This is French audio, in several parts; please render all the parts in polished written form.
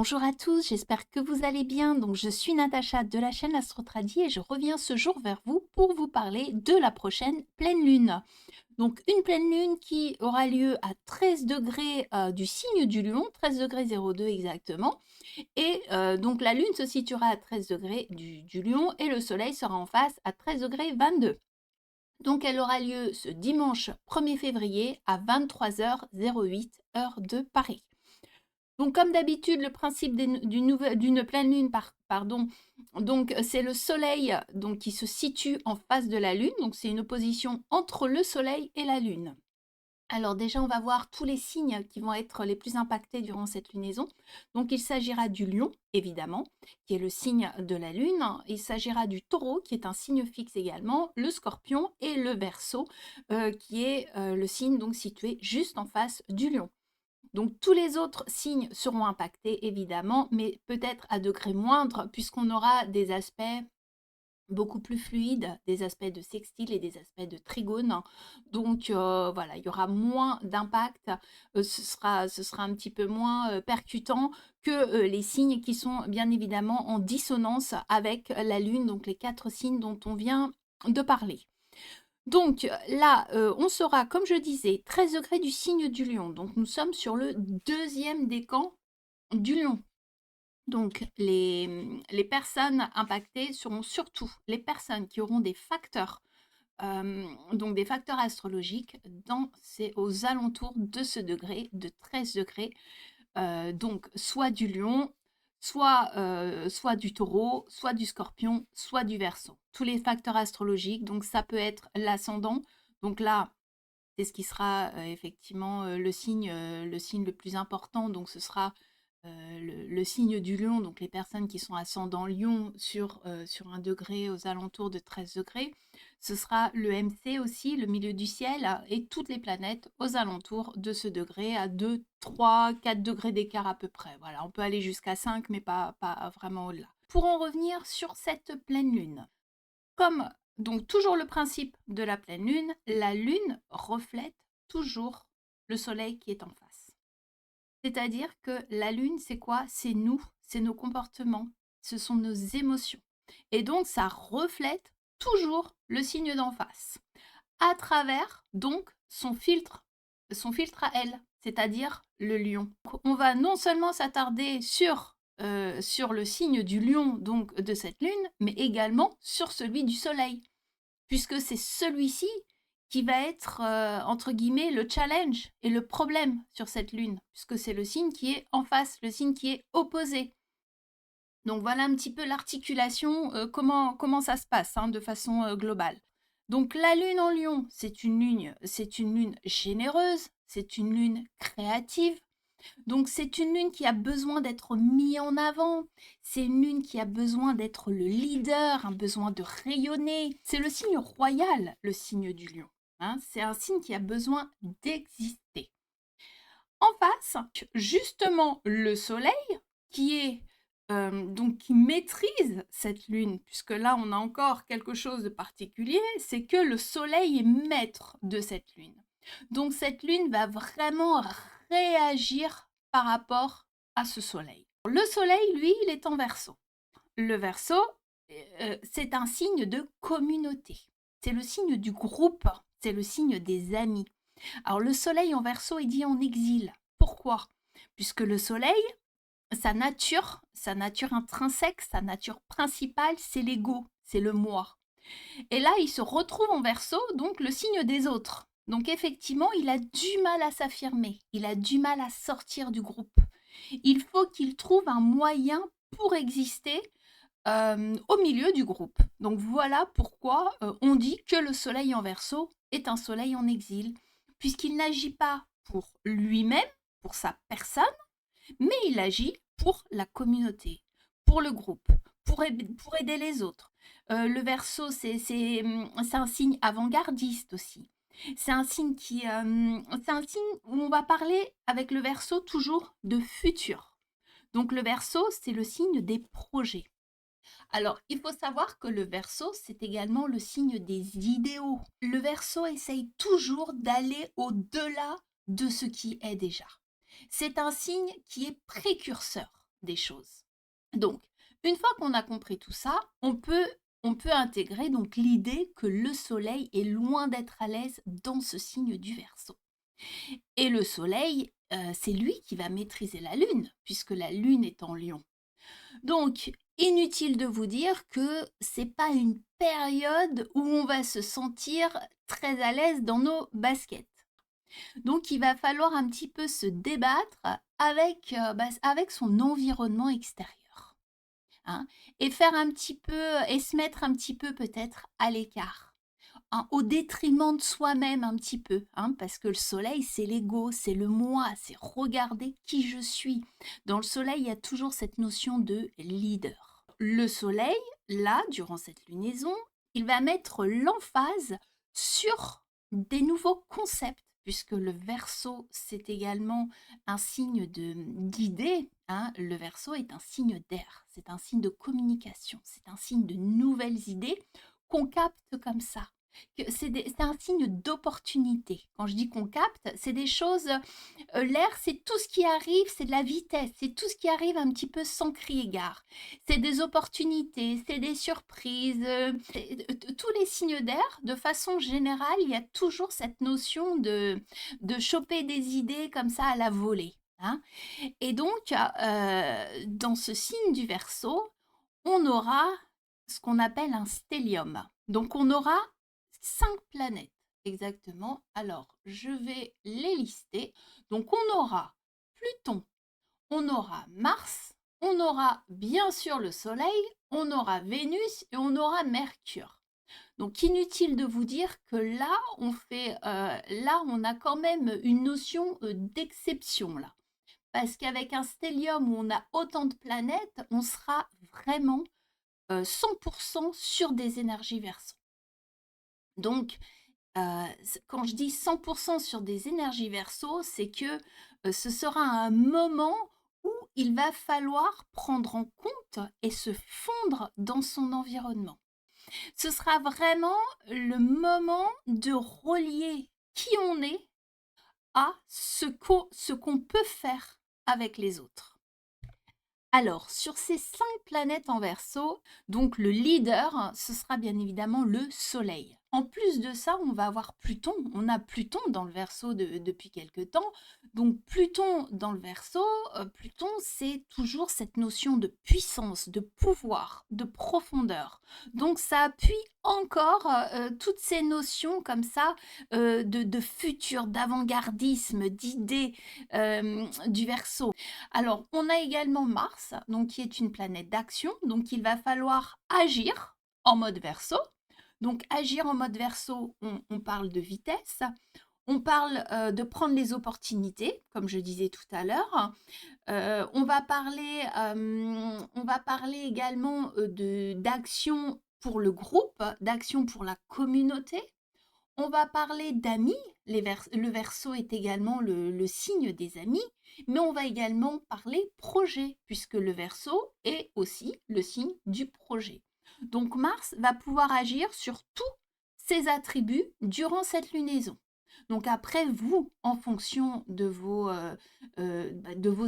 Bonjour à tous, j'espère que vous allez bien. Donc, je suis Natacha de la chaîne Astrotradi et je reviens ce jour vers vous pour vous parler de la prochaine pleine lune. Donc, une pleine lune qui aura lieu à 13 degrés du signe du lion, 13 degrés 02 exactement. Et donc, la lune se situera à 13 degrés du lion et le soleil sera en face à 13 degrés 22. Donc, elle aura lieu ce dimanche 1er février à 23h08 heure de Paris. Donc, comme d'habitude, le principe d'une pleine lune, pardon, donc c'est le soleil donc, qui se situe en face de la lune. Donc, c'est une opposition entre le soleil et la lune. Alors déjà, on va voir tous les signes qui vont être les plus impactés durant cette lunaison. Donc, il s'agira du lion, évidemment, qui est le signe de la lune. Il s'agira du taureau, qui est un signe fixe également, le scorpion et le verseau, qui est le signe donc situé juste en face du lion. Donc tous les autres signes seront impactés évidemment, mais peut-être à degré moindre puisqu'on aura des aspects beaucoup plus fluides, des aspects de sextile et des aspects de trigone. Donc voilà, il y aura moins d'impact, ce sera un petit peu moins percutant que les signes qui sont bien évidemment en dissonance avec la Lune, donc les 4 signes dont on vient de parler. Donc là, on sera, comme je disais, 13 degrés du signe du lion. Donc nous sommes sur le deuxième décan du lion. Donc les personnes impactées seront surtout les personnes qui auront des facteurs, donc des facteurs astrologiques aux alentours de ce degré, de 13 degrés. Donc soit du lion, soit du taureau, soit du scorpion, soit du verseau. Tous les facteurs astrologiques, donc ça peut être l'ascendant. Donc là, c'est ce qui sera effectivement le signe le plus important. Donc ce sera le signe du lion, donc les personnes qui sont ascendant lion sur un degré aux alentours de 13 degrés. Ce sera le MC aussi, le milieu du ciel, et toutes les planètes aux alentours de ce degré, à 2, 3, 4 degrés d'écart à peu près. Voilà, on peut aller jusqu'à 5, mais pas vraiment au-delà. Pour en revenir sur cette pleine lune, comme donc toujours le principe de la lune reflète toujours le soleil qui est en face. C'est-à-dire que la lune, c'est quoi? C'est nous, c'est nos comportements, ce sont nos émotions. Et donc, ça reflète toujours le signe d'en face, à travers donc son filtre à elle, c'est-à-dire le lion. On va non seulement s'attarder sur le signe du lion, donc de cette lune, mais également sur celui du soleil, puisque c'est celui-ci qui va être, entre guillemets, le challenge et le problème sur cette lune, puisque c'est le signe qui est en face, le signe qui est opposé. Donc voilà un petit peu l'articulation, comment ça se passe de façon globale. Donc la lune en lion, c'est une lune généreuse, c'est une lune créative. Donc c'est une lune qui a besoin d'être mise en avant, c'est une lune qui a besoin d'être le leader, un besoin de rayonner. C'est le signe royal, le signe du lion. C'est un signe qui a besoin d'exister. En face, justement, le soleil qui est donc qui maîtrise cette lune, puisque là on a encore quelque chose de particulier, c'est que le soleil est maître de cette lune. Donc cette lune va vraiment réagir par rapport à ce soleil. Le soleil, lui, il est en verseau. Le verseau, c'est un signe de communauté. C'est le signe du groupe, c'est le signe des amis. Alors le soleil en verseau, il dit en exil. Pourquoi? Puisque le soleil, sa nature intrinsèque, sa nature principale, c'est l'ego, c'est le moi. Et là, il se retrouve en verseau, donc le signe des autres. Donc effectivement, il a du mal à s'affirmer, il a du mal à sortir du groupe. Il faut qu'il trouve un moyen pour exister au milieu du groupe. Donc voilà pourquoi on dit que le soleil en verseau est un soleil en exil, puisqu'il n'agit pas pour lui-même, pour sa personne, mais il agit pour la communauté, pour le groupe, pour aider les autres. Le Verseau, c'est un signe avant-gardiste aussi. C'est un signe où on va parler avec le Verseau toujours de futur. Donc le Verseau, c'est le signe des projets. Alors, il faut savoir que le Verseau, c'est également le signe des idéaux. Le Verseau essaye toujours d'aller au-delà de ce qui est déjà. C'est un signe qui est précurseur. des choses. Donc, une fois qu'on a compris tout ça, on peut intégrer donc l'idée que le soleil est loin d'être à l'aise dans ce signe du Verseau. Et le soleil, c'est lui qui va maîtriser la lune, puisque la lune est en lion. Donc, inutile de vous dire que c'est pas une période où on va se sentir très à l'aise dans nos baskets. Donc, il va falloir un petit peu se débattre avec son environnement extérieur, hein, et faire un petit peu, et se mettre un petit peu peut-être à l'écart, hein, au détriment de soi-même un petit peu, hein, parce que le soleil, c'est l'ego, c'est le moi, c'est regarder qui je suis. Dans le soleil, il y a toujours cette notion de leader. Le soleil, là, durant cette lunaison, il va mettre l'emphase sur des nouveaux concepts, puisque le Verseau, c'est également un signe d'idée, hein. Le Verseau est un signe d'air, c'est un signe de communication, c'est un signe de nouvelles idées qu'on capte comme ça. C'est un signe d'opportunité. Quand je dis qu'on capte, c'est des choses, l'air, c'est tout ce qui arrive, c'est de la vitesse, c'est tout ce qui arrive un petit peu sans crier gare. C'est des opportunités, c'est des surprises, tous les signes d'air, de façon générale, il y a toujours cette notion de choper des idées comme ça à la volée, hein. Et donc, dans ce signe du Verseau, on aura ce qu'on appelle un stellium. Donc, on aura 5 planètes exactement. Alors, je vais les lister. Donc, on aura Pluton, on aura Mars, on aura bien sûr le Soleil, on aura Vénus et on aura Mercure. Donc, inutile de vous dire que là, on a quand même une notion d'exception là. Parce qu'avec un stellium où on a autant de planètes, on sera vraiment 100% sur des énergies Verseau. Donc, quand je dis 100% sur des énergies Verseau, c'est que ce sera un moment où il va falloir prendre en compte et se fondre dans son environnement. Ce sera vraiment le moment de relier qui on est à ce qu'on peut faire avec les autres. Alors, sur ces 5 planètes en Verseau, donc le leader, ce sera bien évidemment le Soleil. En plus de ça, on va avoir Pluton. On a Pluton dans le Verseau depuis quelque temps. Donc Pluton dans le Verseau, Pluton, c'est toujours cette notion de puissance, de pouvoir, de profondeur. Donc ça appuie encore toutes ces notions comme ça de futur, d'avant-gardisme, d'idées du Verseau. Alors, on a également Mars, donc qui est une planète d'action, donc il va falloir agir en mode Verseau. Donc, agir en mode Verseau, on parle de vitesse, on parle de prendre les opportunités, comme je disais tout à l'heure. On va parler également d'action pour le groupe, d'action pour la communauté. On va parler d'amis. Le Verseau est également le signe des amis, mais on va également parler projet, puisque le Verseau est aussi le signe du projet. Donc Mars va pouvoir agir sur tous ces attributs durant cette lunaison. Donc après, vous, en fonction de vos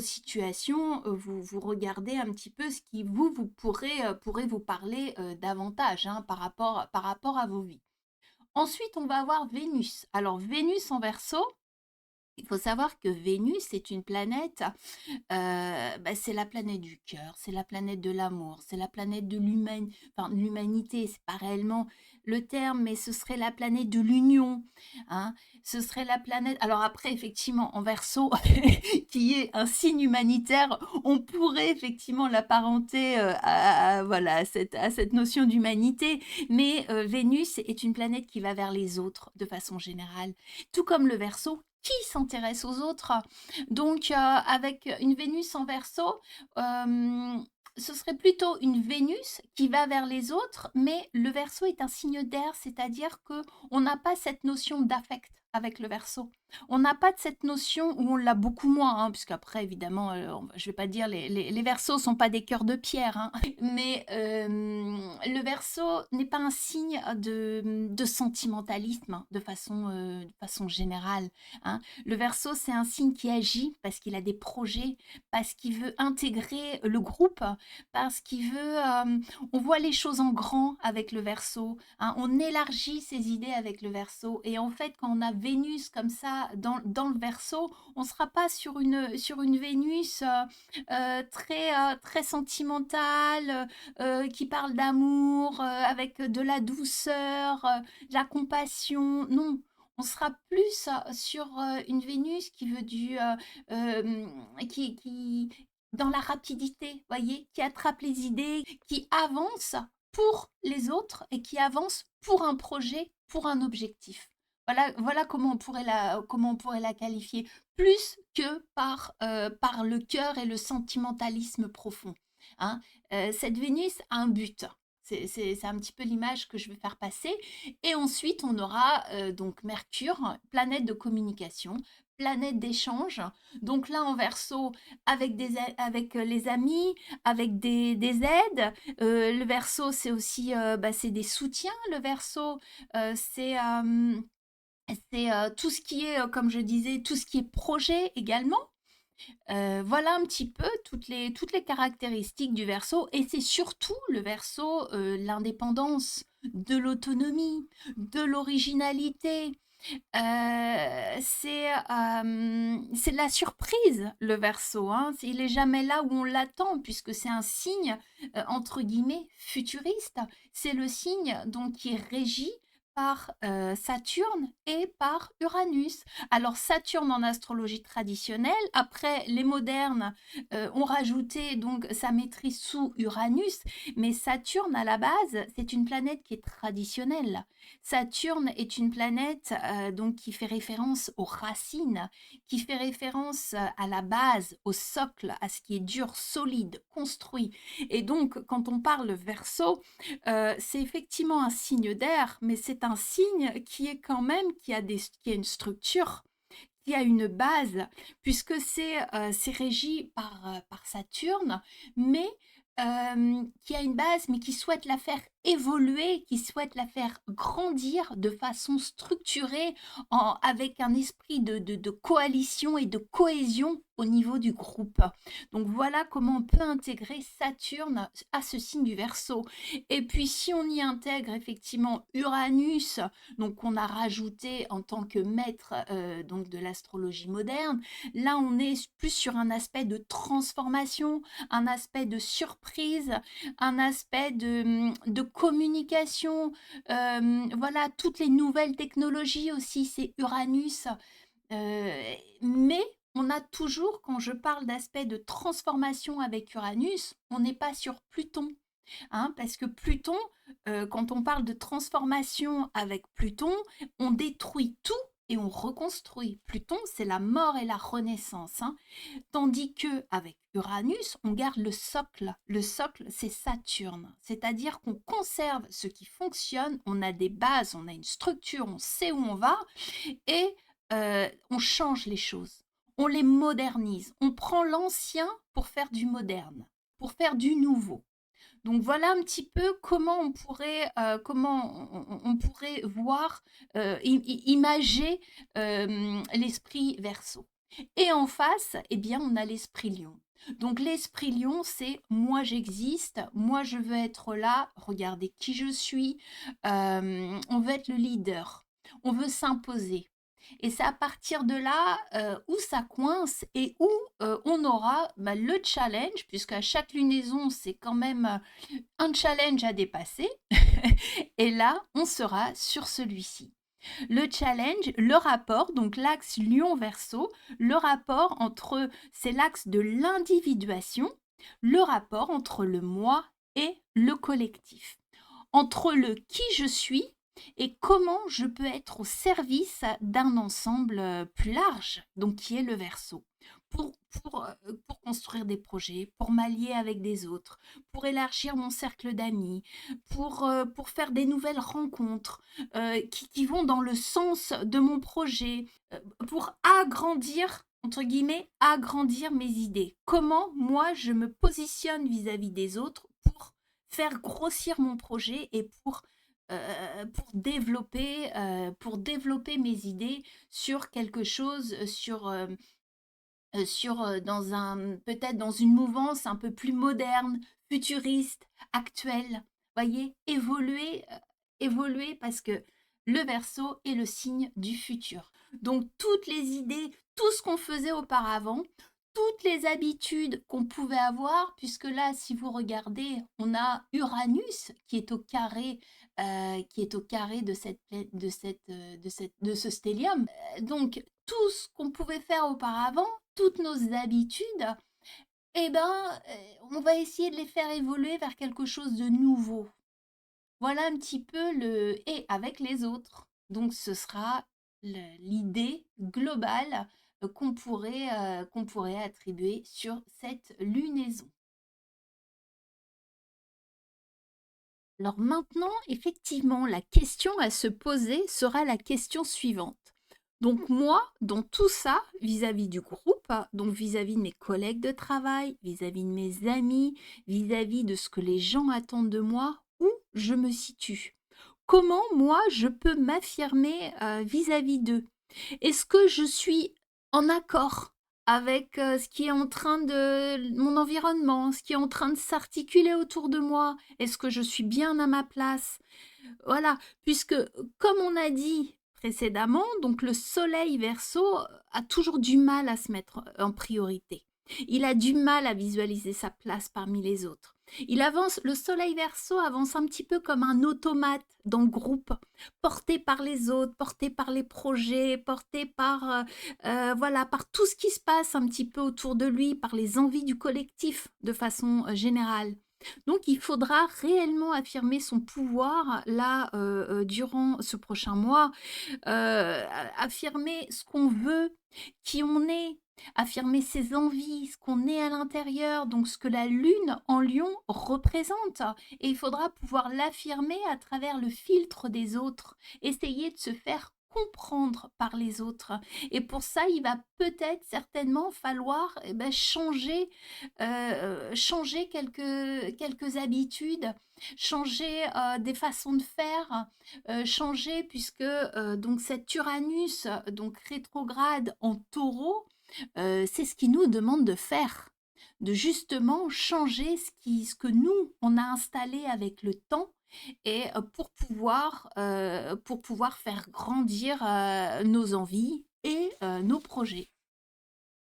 situations, vous regardez un petit peu ce qui vous pourrez vous parler davantage, hein, par rapport à vos vies. Ensuite, on va avoir Vénus. Alors, Vénus en Verseau, il faut savoir que Vénus est une planète, c'est la planète du cœur, c'est la planète de l'amour, c'est la planète de l'humanité, c'est pas réellement le terme, mais ce serait la planète de l'union, hein. Ce serait la planète. Alors après, effectivement, en Verseau, qui est un signe humanitaire, on pourrait effectivement l'apparenter voilà, à cette notion d'humanité, mais Vénus est une planète qui va vers les autres de façon générale, tout comme le Verseau qui s'intéresse aux autres. Donc, avec une Vénus en Verseau, ce serait plutôt une Vénus qui va vers les autres, mais le Verseau est un signe d'air, c'est-à-dire qu'on n'a pas cette notion d'affect avec le Verseau. On n'a pas de cette notion, ou on l'a beaucoup moins, hein, puisqu'après, évidemment, je vais pas dire les Verseaux sont pas des cœurs de pierre, hein, mais le Verseau n'est pas un signe de sentimentalisme, hein, de façon générale, hein. Le Verseau, c'est un signe qui agit parce qu'il a des projets, parce qu'il veut intégrer le groupe, parce qu'il veut, on voit les choses en grand avec le Verseau, hein, on élargit ses idées avec le Verseau. Et en fait, quand on a Vénus comme ça dans le Verseau, on ne sera pas sur une Vénus très sentimentale, qui parle d'amour, avec de la douceur, de la compassion. Non, on sera plus sur une Vénus qui veut qui dans la rapidité, voyez, qui attrape les idées, qui avance pour les autres et qui avance pour un projet, pour un objectif. Voilà comment on pourrait la qualifier, plus que par le cœur et le sentimentalisme profond, hein. Cette Vénus a un but. C'est un petit peu l'image que je veux faire passer. Et ensuite, on aura donc Mercure, planète de communication, planète d'échange. Donc là, en Verseau, avec les amis, avec des aides. Le Verseau, c'est aussi c'est des soutiens. Le Verseau, c'est tout ce qui est, comme je disais, tout ce qui est projet également. Voilà un petit peu toutes les caractéristiques du Verseau, et c'est surtout le Verseau, l'indépendance, de l'autonomie, de l'originalité. C'est la surprise, le Verseau, hein. Il est jamais là où on l'attend, puisque c'est un signe, entre guillemets, futuriste. C'est le signe donc qui est régi par Saturne et par Uranus. Alors Saturne en astrologie traditionnelle, après les modernes ont rajouté donc sa maîtrise sous Uranus, mais Saturne à la base, c'est une planète qui est traditionnelle. Saturne est une planète donc qui fait référence aux racines, qui fait référence à la base, au socle, à ce qui est dur, solide, construit. Et donc, quand on parle Verseau, c'est effectivement un signe d'air, mais c'est un signe qui est quand même qui a une structure, qui a une base, puisque c'est régi par Saturne, mais qui a une base, mais qui souhaite la faire évoluer, qui souhaite la faire grandir de façon structurée, avec un esprit de coalition et de cohésion au niveau du groupe. Donc voilà comment on peut intégrer Saturne à ce signe du Verseau. Et puis si on y intègre effectivement Uranus, donc on a rajouté en tant que maître donc de l'astrologie moderne, là on est plus sur un aspect de transformation, un aspect de surprise, un aspect de communication, voilà, toutes les nouvelles technologies aussi, c'est Uranus. Mais on a toujours, quand je parle d'aspect de transformation avec Uranus, on n'est pas sur Pluton, hein, parce que Pluton, quand on parle de transformation avec Pluton, on détruit tout et on reconstruit. Pluton, c'est la mort et la renaissance, hein. Tandis que avec Uranus, on garde le socle. Le socle, c'est Saturne. C'est-à-dire qu'on conserve ce qui fonctionne, on a des bases, on a une structure, on sait où on va, et on change les choses. On les modernise. On prend l'ancien pour faire du moderne, pour faire du nouveau. Donc voilà un petit peu comment on pourrait voir, imager l'esprit Verseau. Et en face, eh bien, on a l'esprit Lion. Donc l'esprit Lion, c'est moi j'existe, moi je veux être là, regardez qui je suis, on veut être le leader, on veut s'imposer. Et c'est à partir de là où ça coince et où on aura le challenge, puisqu'à chaque lunaison, c'est quand même un challenge à dépasser. Et là, on sera sur celui-ci. Le challenge, le rapport, donc l'axe Lion-Verseau, le rapport entre, c'est l'axe de l'individuation, le rapport entre le moi et le collectif, entre le qui je suis et comment je peux être au service d'un ensemble plus large, donc qui est le Verseau. pour, pour construire des projets, pour m'allier avec des autres, pour élargir mon cercle d'amis, pour faire des nouvelles rencontres qui vont dans le sens de mon projet, pour agrandir, entre guillemets, agrandir mes idées. Comment moi je me positionne vis-à-vis des autres pour faire grossir mon projet et pour développer mes idées sur quelque chose, dans peut-être dans une mouvance un peu plus moderne, futuriste, actuelle. Voyez, évoluer parce que le Verseau est le signe du futur. Donc toutes les idées, tout ce qu'on faisait auparavant, toutes les habitudes qu'on pouvait avoir, puisque là, si vous regardez, on a Uranus qui est au carré, de ce stellium. Donc tout ce qu'on pouvait faire auparavant, toutes nos habitudes, eh ben, on va essayer de les faire évoluer vers quelque chose de nouveau. Voilà un petit peu et avec les autres. Donc ce sera l'idée globale qu'on pourrait attribuer sur cette lunaison. Alors maintenant, effectivement, la question à se poser sera la question suivante. Donc moi, dans tout ça, vis-à-vis du groupe, donc vis-à-vis de mes collègues de travail, vis-à-vis de mes amis, vis-à-vis de ce que les gens attendent de moi, où je me situe? Comment moi je peux m'affirmer vis-à-vis d'eux? Est-ce que je suis en accord avec ce qui est en train de mon environnement, ce qui est en train de s'articuler autour de moi? Est-ce que je suis bien à ma place? Voilà, puisque comme on a dit précédemment, donc le soleil Verseau a toujours du mal à se mettre en priorité. Il a du mal à visualiser sa place parmi les autres. Le soleil Verseau avance un petit peu comme un automate dans le groupe, porté par les autres, porté par les projets, porté voilà, par tout ce qui se passe un petit peu autour de lui, par les envies du collectif de façon générale. Donc, il faudra réellement affirmer son pouvoir là durant ce prochain mois, affirmer ce qu'on veut, qui on est, affirmer ses envies, ce qu'on est à l'intérieur, donc ce que la lune en lion représente. Et il faudra pouvoir l'affirmer à travers le filtre des autres, essayer de se faire comprendre par les autres. Et pour ça, il va peut-être certainement falloir changer quelques habitudes, changer des façons de faire, changer puisque donc cet Uranus donc rétrograde en Taureau, c'est ce qui nous demande de faire, de justement changer ce que nous on a installé avec le temps et pour pouvoir faire grandir nos envies et nos projets.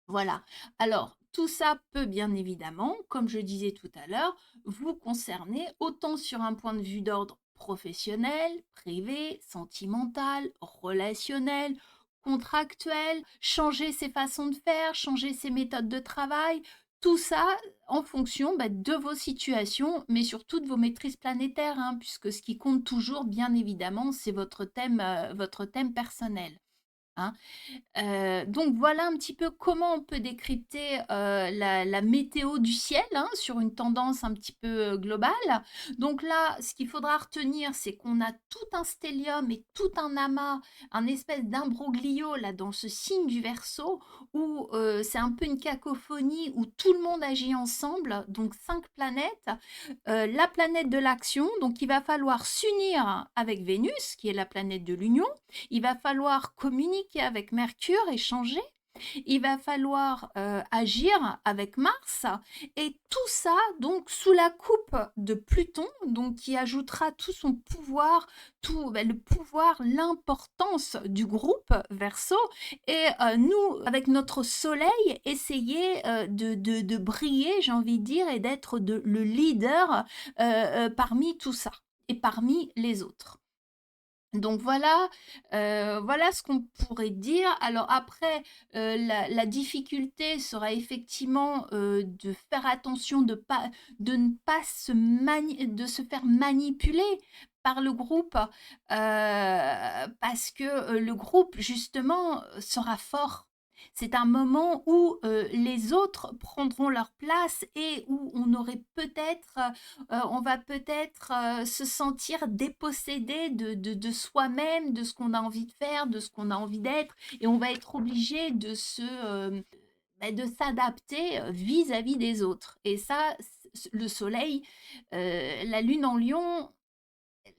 Voilà. Alors, tout ça peut bien évidemment, comme je disais tout à l'heure, vous concerner autant sur un point de vue d'ordre professionnel, privé, sentimental, relationnel, contractuel, changer ses façons de faire, changer ses méthodes de travail, tout ça en fonction de vos situations, mais surtout de vos maîtrises planétaires, hein, puisque ce qui compte toujours, bien évidemment, c'est votre thème personnel. Hein. Donc voilà un petit peu comment on peut décrypter la météo du ciel hein, sur une tendance un petit peu globale. Donc là, ce qu'il faudra retenir, c'est qu'on a tout un stellium et tout un amas, un espèce d'imbroglio là dans ce signe du Verseau où c'est un peu une cacophonie où tout le monde agit ensemble, donc 5 planètes. La planète de l'action, donc il va falloir s'unir avec Vénus, qui est la planète de l'union. Il va falloir communiquer avec Mercure, échanger. Il va falloir agir avec Mars et tout ça donc sous la coupe de Pluton donc qui ajoutera tout son pouvoir, le pouvoir, l'importance du groupe Verseau et nous avec notre soleil essayer de briller j'ai envie de dire et d'être le leader parmi tout ça et parmi les autres. Donc voilà, voilà ce qu'on pourrait dire. Alors après, la difficulté sera effectivement, de faire attention de ne pas de se faire manipuler par le groupe, parce que, le groupe justement, sera fort C'est un moment où les autres prendront leur place et où on va peut-être se sentir dépossédé de soi-même, de ce qu'on a envie de faire, de ce qu'on a envie d'être, et on va être obligé de s'adapter vis-à-vis des autres. Et ça, le soleil, la lune en lion,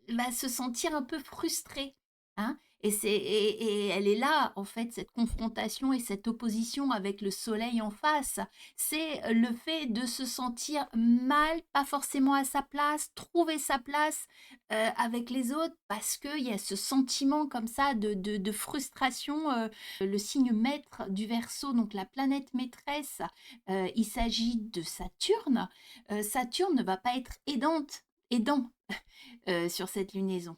va se sentir un peu frustrée, hein. Et elle est là, en fait, cette confrontation et cette opposition avec le soleil en face. C'est le fait de se sentir mal, pas forcément à sa place, trouver sa place avec les autres, parce qu'il y a ce sentiment comme ça de frustration. Le signe maître du Verseau, donc la planète maîtresse, il s'agit de Saturne. Saturne ne va pas être aidant sur cette lunaison.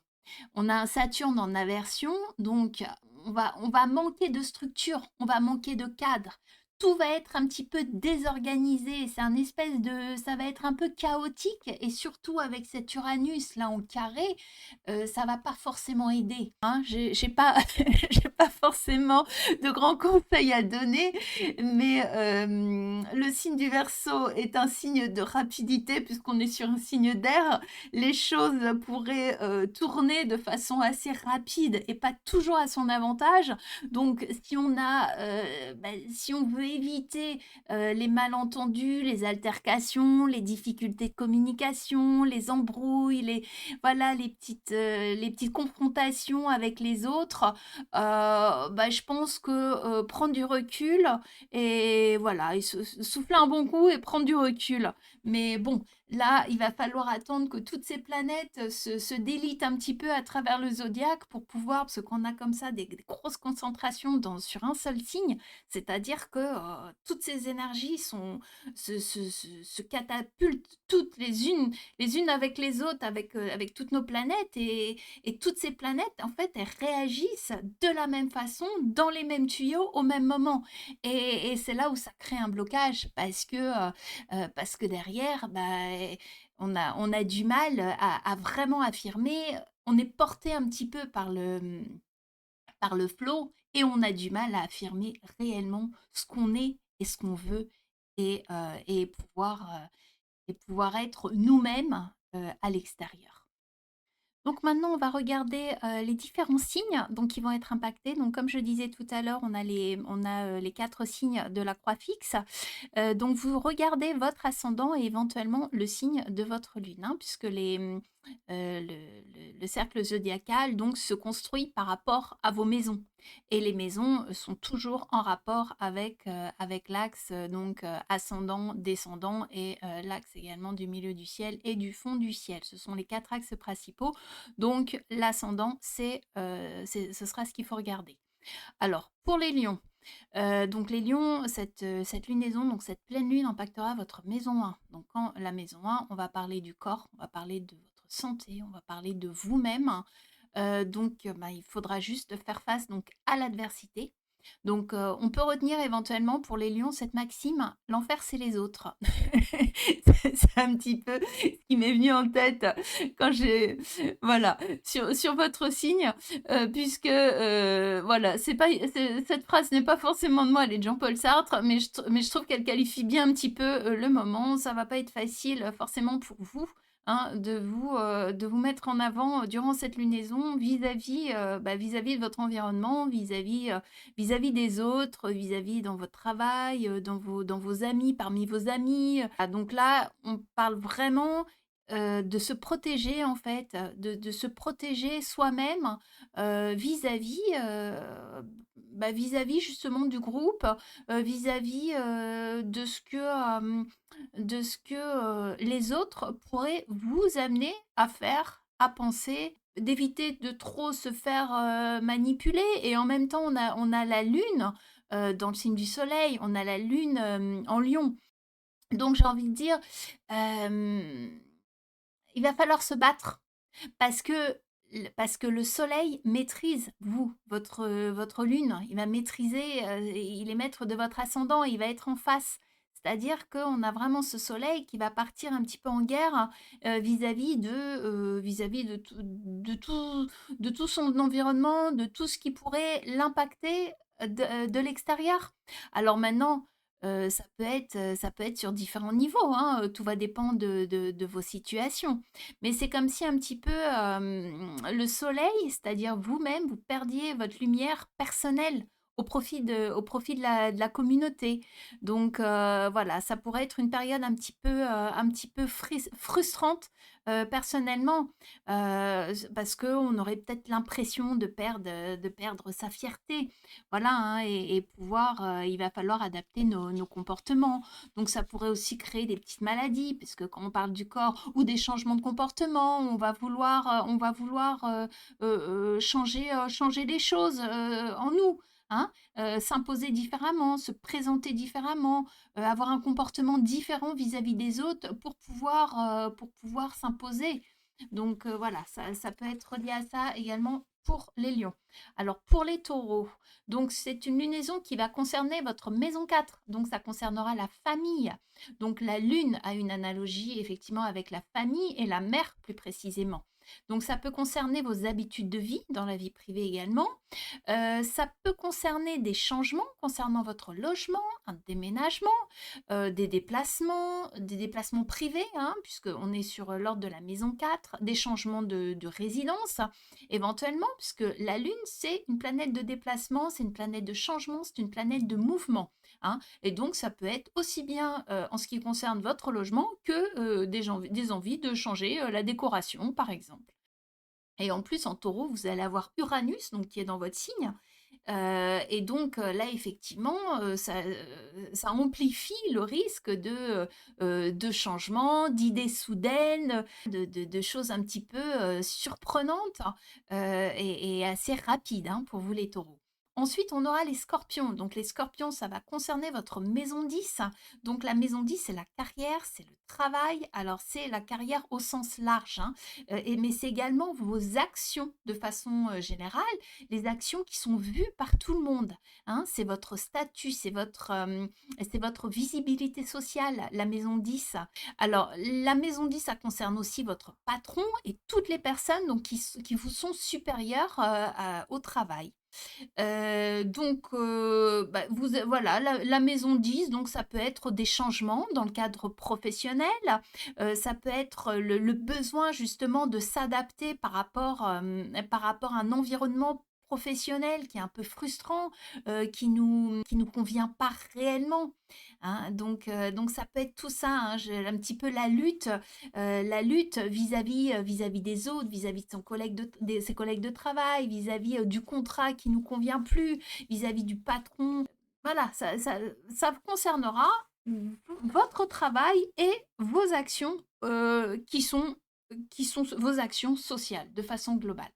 On a un Saturne en aversion, donc on va manquer de structure, on va manquer de cadre. Tout va être un petit peu désorganisé, ça va être un peu chaotique, et surtout avec cet Uranus là en carré, ça va pas forcément aider, hein. J'ai pas, j'ai pas forcément de grands conseils à donner, mais le signe du Verseau est un signe de rapidité puisqu'on est sur un signe d'air. Les choses pourraient tourner de façon assez rapide et pas toujours à son avantage. Donc, si on veut éviter les malentendus, les altercations, les difficultés de communication, les embrouilles, voilà, les petites confrontations avec les autres, je pense que prendre du recul et voilà, et souffler un bon coup et prendre du recul. Mais bon, là, il va falloir attendre que toutes ces planètes se délitent un petit peu à travers le zodiaque pour pouvoir, parce qu'on a comme ça des grosses concentrations sur un seul signe, c'est-à-dire que toutes ces énergies se catapultent toutes les unes avec les autres, avec toutes nos planètes, et toutes ces planètes, en fait, elles réagissent de la même façon, dans les mêmes tuyaux, au même moment. Et c'est là où ça crée un blocage, parce que derrière, on a du mal à vraiment affirmer. On est porté un petit peu par le flow, et on a du mal à affirmer réellement ce qu'on est et ce qu'on veut, et pouvoir être nous-mêmes à l'extérieur. Donc maintenant, on va regarder les différents signes donc, qui vont être impactés. Donc, comme je disais tout à l'heure, on a les 4 signes de la croix fixe. Donc, vous regardez votre ascendant et éventuellement le signe de votre lune, hein, puisque le cercle zodiacal donc, se construit par rapport à vos maisons. Et les maisons sont toujours en rapport avec l'axe ascendant, descendant, et l'axe également du milieu du ciel et du fond du ciel. Ce sont les 4 axes principaux. Donc, l'ascendant, ce sera ce qu'il faut regarder. Alors, pour les lions, donc les lions, cette lunaison, donc cette pleine lune impactera votre maison 1. Donc, quand la maison 1, on va parler du corps, on va parler de votre santé, on va parler de vous-même. Il faudra juste faire face donc, à l'adversité. Donc, on peut retenir éventuellement pour les lions cette maxime: l'enfer, c'est les autres. C'est un petit peu ce qui m'est venu en tête quand voilà, sur votre signe, puisque, voilà, cette phrase n'est pas forcément de moi, elle est de Jean-Paul Sartre, mais je trouve qu'elle qualifie bien un petit peu le moment. Ça va pas être facile forcément pour vous, hein, de vous mettre en avant durant cette lunaison vis-à-vis de votre environnement, vis-à-vis des autres, vis-à-vis dans votre travail, dans vos amis, parmi vos amis. Donc là, on parle vraiment de se protéger, en fait, de se protéger soi-même vis-à-vis justement du groupe, vis-à-vis de ce que les autres pourraient vous amener à faire, à penser, d'éviter de trop se faire manipuler. Et en même temps, on a la lune dans le signe du soleil, on a la lune en lion. Donc j'ai envie de dire, il va falloir se battre, parce que le soleil maîtrise votre lune. Il va maîtriser, il est maître de votre ascendant, il va être en face. C'est-à-dire qu'on a vraiment ce soleil qui va partir un petit peu en guerre vis-à-vis de tout son environnement, de tout ce qui pourrait l'impacter de l'extérieur? Alors maintenant, ça peut être sur différents niveaux, hein, tout va dépendre de vos situations. Mais c'est comme si un petit peu, le soleil, c'est-à-dire vous-même, vous perdiez votre lumière personnelle au profit de la communauté. Donc voilà, ça pourrait être une période un petit peu frustrante, personnellement. Parce qu'on aurait peut-être l'impression de perdre sa fierté. Voilà, hein, et pouvoir, il va falloir adapter nos comportements. Donc ça pourrait aussi créer des petites maladies, puisque quand on parle du corps ou des changements de comportement, on va vouloir changer les choses en nous. Hein, s'imposer différemment, se présenter différemment, avoir un comportement différent vis-à-vis des autres pour pouvoir s'imposer. Donc voilà, ça peut être lié à ça également pour les lions. Alors pour les taureaux, donc c'est une lunaison qui va concerner votre maison 4, donc ça concernera la famille. Donc la lune a une analogie effectivement avec la famille et la mère plus précisément. Donc ça peut concerner vos habitudes de vie dans la vie privée également. Ça peut concerner des changements concernant votre logement, un déménagement, des déplacements privés, hein, puisqu'on est sur l'ordre de la maison 4, des changements de résidence, éventuellement, puisque la Lune, c'est une planète de déplacement, c'est une planète de changement, c'est une planète de mouvement. Hein, et donc, ça peut être aussi bien en ce qui concerne votre logement que des envies de changer la décoration, par exemple. Et en plus, en taureau, vous allez avoir Uranus, donc qui est dans votre signe. Et donc là, effectivement, ça amplifie le risque de changement, d'idées soudaines, de choses un petit peu surprenantes et assez rapides, hein, pour vous les taureaux. Ensuite, on aura les scorpions. Donc les scorpions, ça va concerner votre maison 10. Donc la maison 10, c'est la carrière, c'est le travail. Alors c'est la carrière au sens large, hein, mais c'est également vos actions de façon générale, les actions qui sont vues par tout le monde. Hein. C'est votre statut, c'est votre visibilité sociale, la maison 10. Alors la maison 10, ça concerne aussi votre patron et toutes les personnes donc, qui vous sont supérieures au travail. Bah, voilà, la maison 10, donc ça peut être des changements dans le cadre professionnel, ça peut être le besoin justement de s'adapter par rapport à un environnement professionnel qui est un peu frustrant, qui nous convient pas réellement. Hein. Donc ça peut être tout ça, hein, un petit peu la lutte vis-à-vis des autres, vis-à-vis de ses collègues de travail, vis-à-vis du contrat qui nous convient plus, vis-à-vis du patron. Voilà, ça concernera votre travail et vos actions qui sont vos actions sociales de façon globale.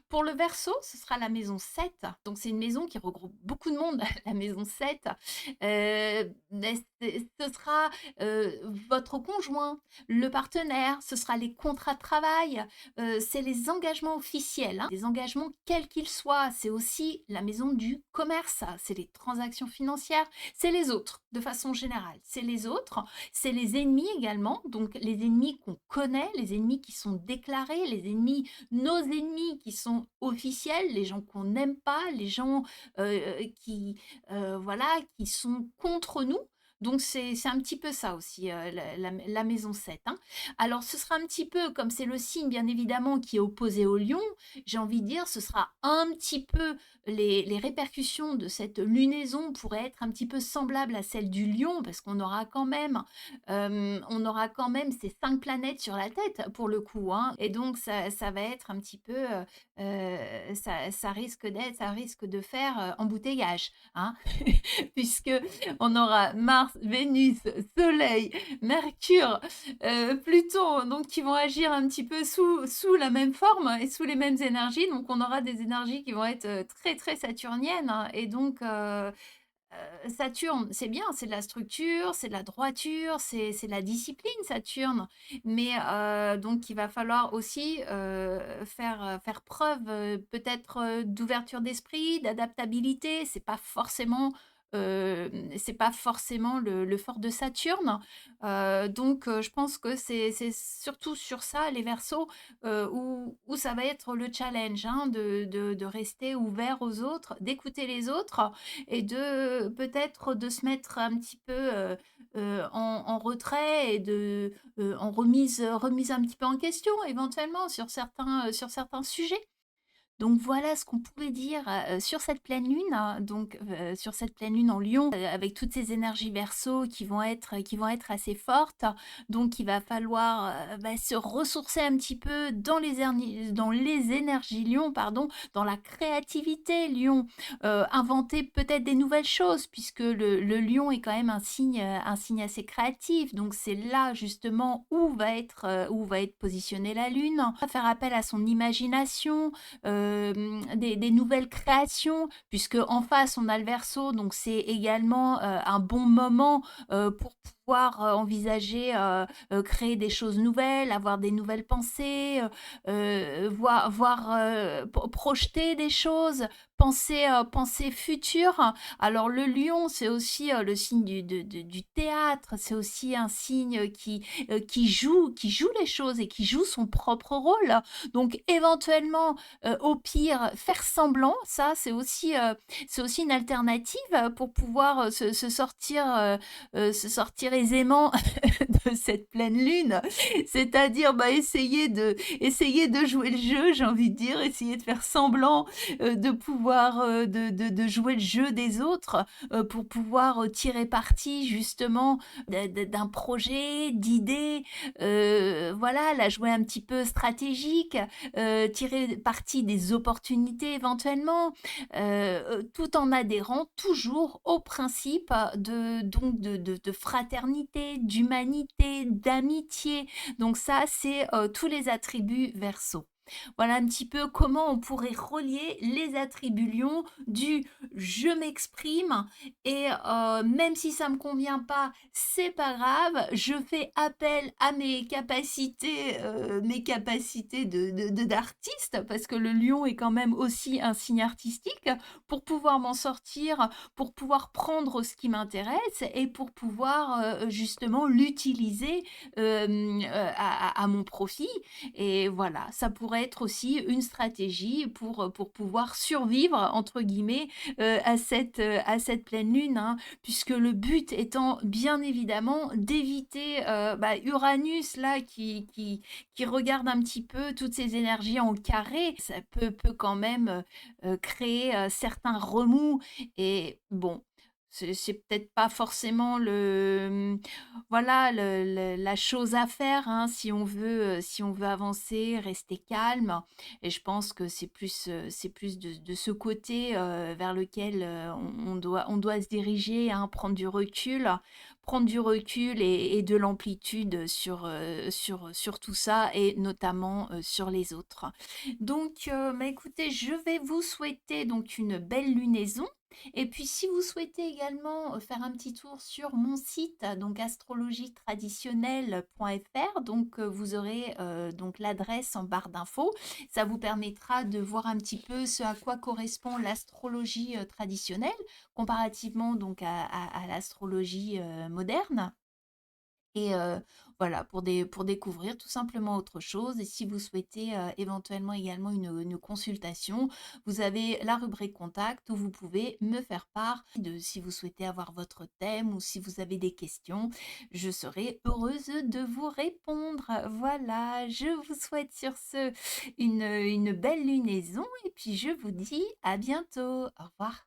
Pour le Verseau, ce sera la maison 7. Donc c'est une maison qui regroupe beaucoup de monde, la maison 7. Ce sera votre conjoint, le partenaire, ce sera les contrats de travail, c'est les engagements officiels, hein, les engagements quels qu'ils soient. C'est aussi la maison du commerce, c'est les transactions financières, c'est les autres de façon générale. C'est les autres, c'est les ennemis également, donc les ennemis qu'on connaît, les ennemis qui sont déclarés, les ennemis, nos ennemis qui sont officiels, les gens qu'on n'aime pas, les gens voilà, qui sont contre nous. Donc c'est un petit peu ça aussi, la maison 7. Hein. Alors ce sera un petit peu, comme c'est le signe bien évidemment qui est opposé au lion, j'ai envie de dire ce sera un petit peu, les répercussions de cette lunaison pourraient être un petit peu semblables à celles du lion, parce qu'on aura on aura quand même ces 5 planètes sur la tête pour le coup. Hein. Et donc ça va être un petit peu, ça risque de faire embouteillage. Hein. Puisque on aura Mars, Vénus, Soleil, Mercure, Pluton, donc qui vont agir un petit peu sous la même forme et sous les mêmes énergies. Donc on aura des énergies qui vont être très très saturniennes. Hein, et donc Saturne, c'est bien, c'est de la structure, c'est de la droiture, c'est de la discipline, Saturne. Mais donc, il va falloir aussi faire preuve peut-être d'ouverture d'esprit, d'adaptabilité. C'est pas forcément c'est pas forcément le fort de Saturne. Donc je pense que c'est surtout sur ça, les Verseaux, où ça va être le challenge, hein, de rester ouvert aux autres, d'écouter les autres et de peut-être de se mettre un petit peu, en retrait et en remise un petit peu en question éventuellement sur certains sujets. Donc voilà ce qu'on pouvait dire, sur cette pleine lune, hein, donc sur cette pleine lune en Lion, avec toutes ces énergies Verseau qui vont être assez fortes. Donc il va falloir, se ressourcer un petit peu dans les énergies Lion, pardon, dans la créativité Lion, inventer peut-être des nouvelles choses puisque le Lion est quand même un signe assez créatif. Donc c'est là justement où va être positionnée la lune. Faire appel à son imagination, des nouvelles créations, puisque en face on a le Verseau, donc c'est également un bon moment pour pouvoir envisager, créer des choses nouvelles, avoir des nouvelles pensées, projeter des choses, penser futur. Alors le lion, c'est aussi le signe du théâtre, c'est aussi un signe qui joue les choses et qui joue son propre rôle. Donc éventuellement, au pire, faire semblant, ça c'est aussi une alternative pour pouvoir se sortir aisément de cette pleine lune. C'est-à-dire essayer de jouer le jeu, j'ai envie de dire, essayer de faire semblant de pouvoir de jouer le jeu des autres pour pouvoir tirer parti justement d'un projet, d'idées, voilà, la jouer un petit peu stratégique, tirer parti des opportunités éventuellement, tout en adhérant toujours au principe de fraternité, d'humanité, d'amitié. Donc ça, c'est tous les attributs Verseau. Voilà un petit peu comment on pourrait relier les attributs lion du je m'exprime et même si ça me convient pas, c'est pas grave, je fais appel à mes capacités d'artiste, parce que le lion est quand même aussi un signe artistique, pour pouvoir m'en sortir, pour pouvoir prendre ce qui m'intéresse et pour pouvoir justement l'utiliser à mon profit. Et voilà, ça pourrait être aussi une stratégie pour pouvoir «survivre» entre guillemets, à cette pleine lune, hein. Puisque le but étant bien évidemment d'éviter, Uranus là qui regarde un petit peu toutes ces énergies en carré. Ça peut quand même, créer, certains remous et bon, c'est peut-être pas forcément voilà la chose à faire, hein, si on veut avancer, rester calme. Et je pense que c'est plus de ce côté vers lequel on doit se diriger, hein, prendre du recul et de l'amplitude sur tout ça et notamment sur les autres. Donc, écoutez, je vais vous souhaiter donc une belle lunaison. Et puis si vous souhaitez également faire un petit tour sur mon site, donc astrologietraditionnelle.fr, donc vous aurez donc l'adresse en barre d'infos. Ça vous permettra de voir un petit peu ce à quoi correspond l'astrologie traditionnelle, comparativement donc à l'astrologie moderne. Et voilà, pour découvrir tout simplement autre chose. Et si vous souhaitez éventuellement également une consultation, vous avez la rubrique contact où vous pouvez me faire part de si vous souhaitez avoir votre thème ou si vous avez des questions. Je serai heureuse de vous répondre. Voilà, je vous souhaite sur ce une belle lunaison et puis je vous dis à bientôt. Au revoir.